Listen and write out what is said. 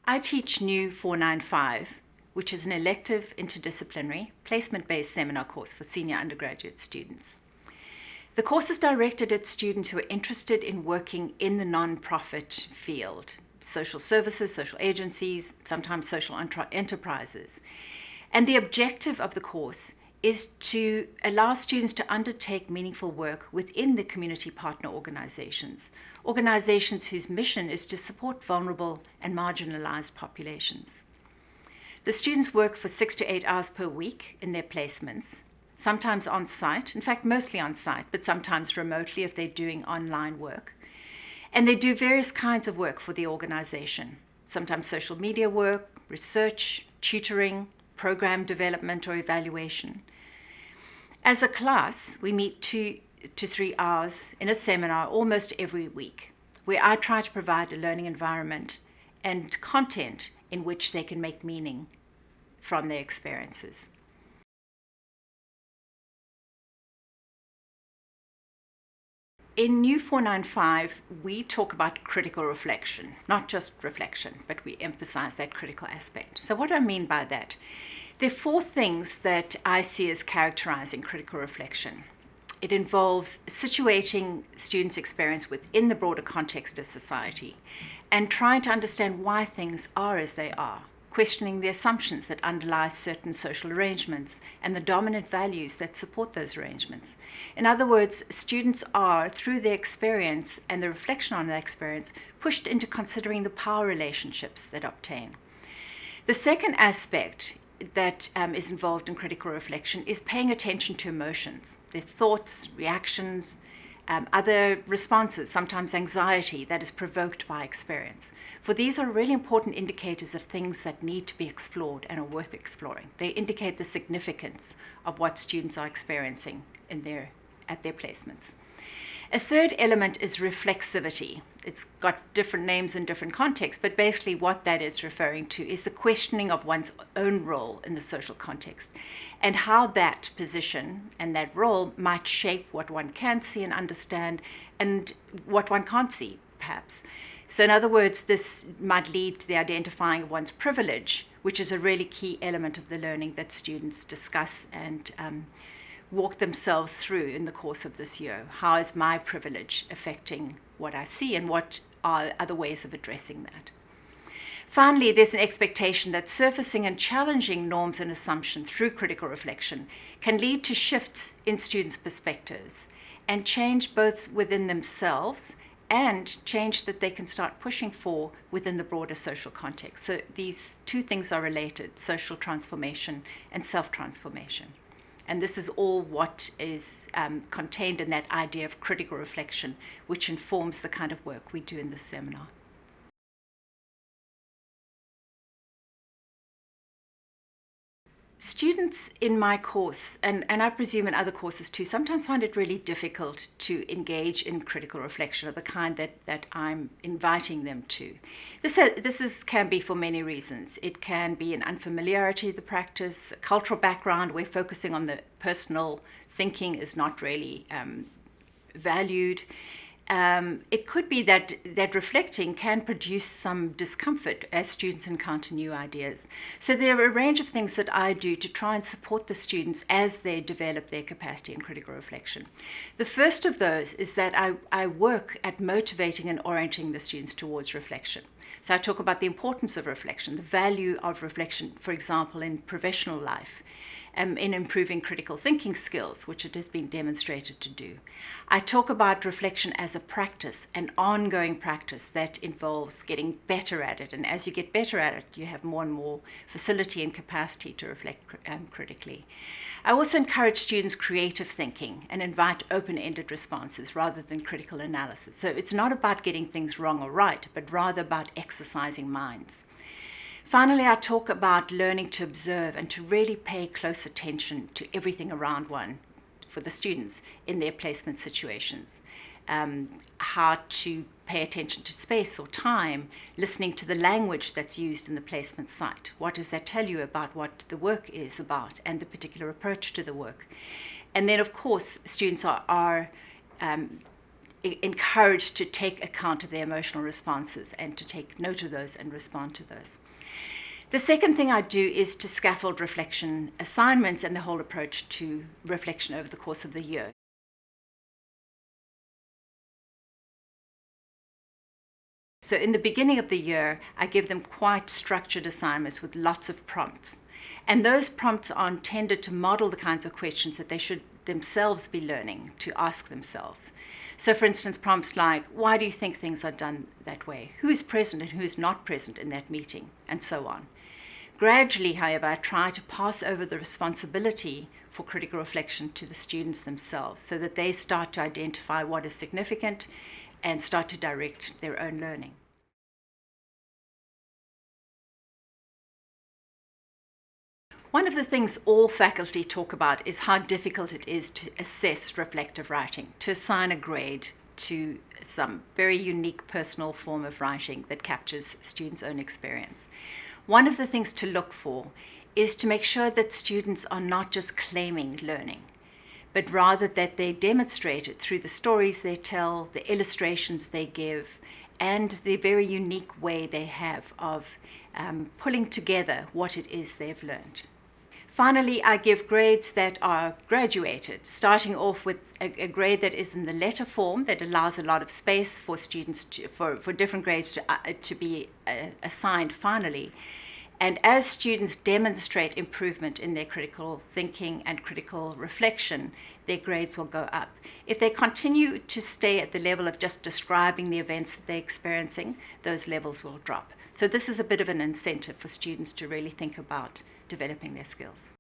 I teach New 495, which is an elective interdisciplinary placement-based seminar course for senior undergraduate students. The course is directed at students who are interested in working in the non-profit field, social services, social agencies, sometimes social enterprises. And the objective of the course is to allow students to undertake meaningful work within the community partner organizations whose mission is to support vulnerable and marginalized populations. The students work for 6 to 8 hours per week in their placements, sometimes on site, in fact, mostly on site, but sometimes remotely if they're doing online work. And they do various kinds of work for the organization, sometimes social media work, research, tutoring, program development or evaluation. As a class, we meet 2 to 3 hours in a seminar almost every week, where I try to provide a learning environment and content in which they can make meaning from their experiences. In New 495, we talk about critical reflection, not just reflection, but we emphasize that critical aspect. So what do I mean by that? There are 4 things that I see as characterizing critical reflection. It involves situating students' experience within the broader context of society and trying to understand why things are as they are, questioning the assumptions that underlie certain social arrangements and the dominant values that support those arrangements. In other words, students are, through their experience and the reflection on that experience, pushed into considering the power relationships that obtain. The second aspect that is involved in critical reflection is paying attention to emotions, their thoughts, reactions, other responses, sometimes anxiety that is provoked by experience. For these are really important indicators of things that need to be explored and are worth exploring. They indicate the significance of what students are experiencing at their placements. A third element is reflexivity. It's got different names in different contexts, but basically what that is referring to is the questioning of one's own role in the social context and how that position and that role might shape what one can see and understand and what one can't see, perhaps. So in other words, this might lead to the identifying of one's privilege, which is a really key element of the learning that students discuss and walk themselves through in the course of this year. How is my privilege affecting what I see, and what are other ways of addressing that? Finally, there's an expectation that surfacing and challenging norms and assumptions through critical reflection can lead to shifts in students' perspectives and change both within themselves and change that they can start pushing for within the broader social context. So these 2 things are related: social transformation and self-transformation. And this is all what is contained in that idea of critical reflection, which informs the kind of work we do in this seminar. Students in my course, and I presume in other courses too, sometimes find it really difficult to engage in critical reflection of the kind that I'm inviting them to. This can be for many reasons. It can be an unfamiliarity of the practice, a cultural background where focusing on the personal thinking is not really valued. It could be that reflecting can produce some discomfort as students encounter new ideas. So there are a range of things that I do to try and support the students as they develop their capacity in critical reflection. The first of those is that I work at motivating and orienting the students towards reflection. So I talk about the importance of reflection, the value of reflection, for example, in professional life, in improving critical thinking skills, which it has been demonstrated to do. I talk about reflection as a practice, an ongoing practice that involves getting better at it. And as you get better at it, you have more and more facility and capacity to reflect critically. I also encourage students' creative thinking and invite open-ended responses rather than critical analysis. So it's not about getting things wrong or right, but rather about exercising minds. Finally, I talk about learning to observe and to really pay close attention to everything around one for the students in their placement situations. How to pay attention to space or time, listening to the language that's used in the placement site. What does that tell you about what the work is about and the particular approach to the work? And then, of course, students are encouraged to take account of their emotional responses and to take note of those and respond to those. The second thing I do is to scaffold reflection assignments and the whole approach to reflection over the course of the year. So in the beginning of the year, I give them quite structured assignments with lots of prompts. And those prompts are intended to model the kinds of questions that they should themselves be learning to ask themselves. So for instance, prompts like, why do you think things are done that way? Who is present and who is not present in that meeting? And so on. Gradually, however, I try to pass over the responsibility for critical reflection to the students themselves so that they start to identify what is significant and start to direct their own learning. One of the things all faculty talk about is how difficult it is to assess reflective writing, to assign a grade to some very unique personal form of writing that captures students' own experience. One of the things to look for is to make sure that students are not just claiming learning, but rather that they demonstrate it through the stories they tell, the illustrations they give, and the very unique way they have of pulling together what it is they've learned. Finally, I give grades that are graduated, starting off with a grade that is in the letter form that allows a lot of space for students for different grades to be assigned finally. And as students demonstrate improvement in their critical thinking and critical reflection, their grades will go up. If they continue to stay at the level of just describing the events that they're experiencing, those levels will drop. So this is a bit of an incentive for students to really think about developing their skills.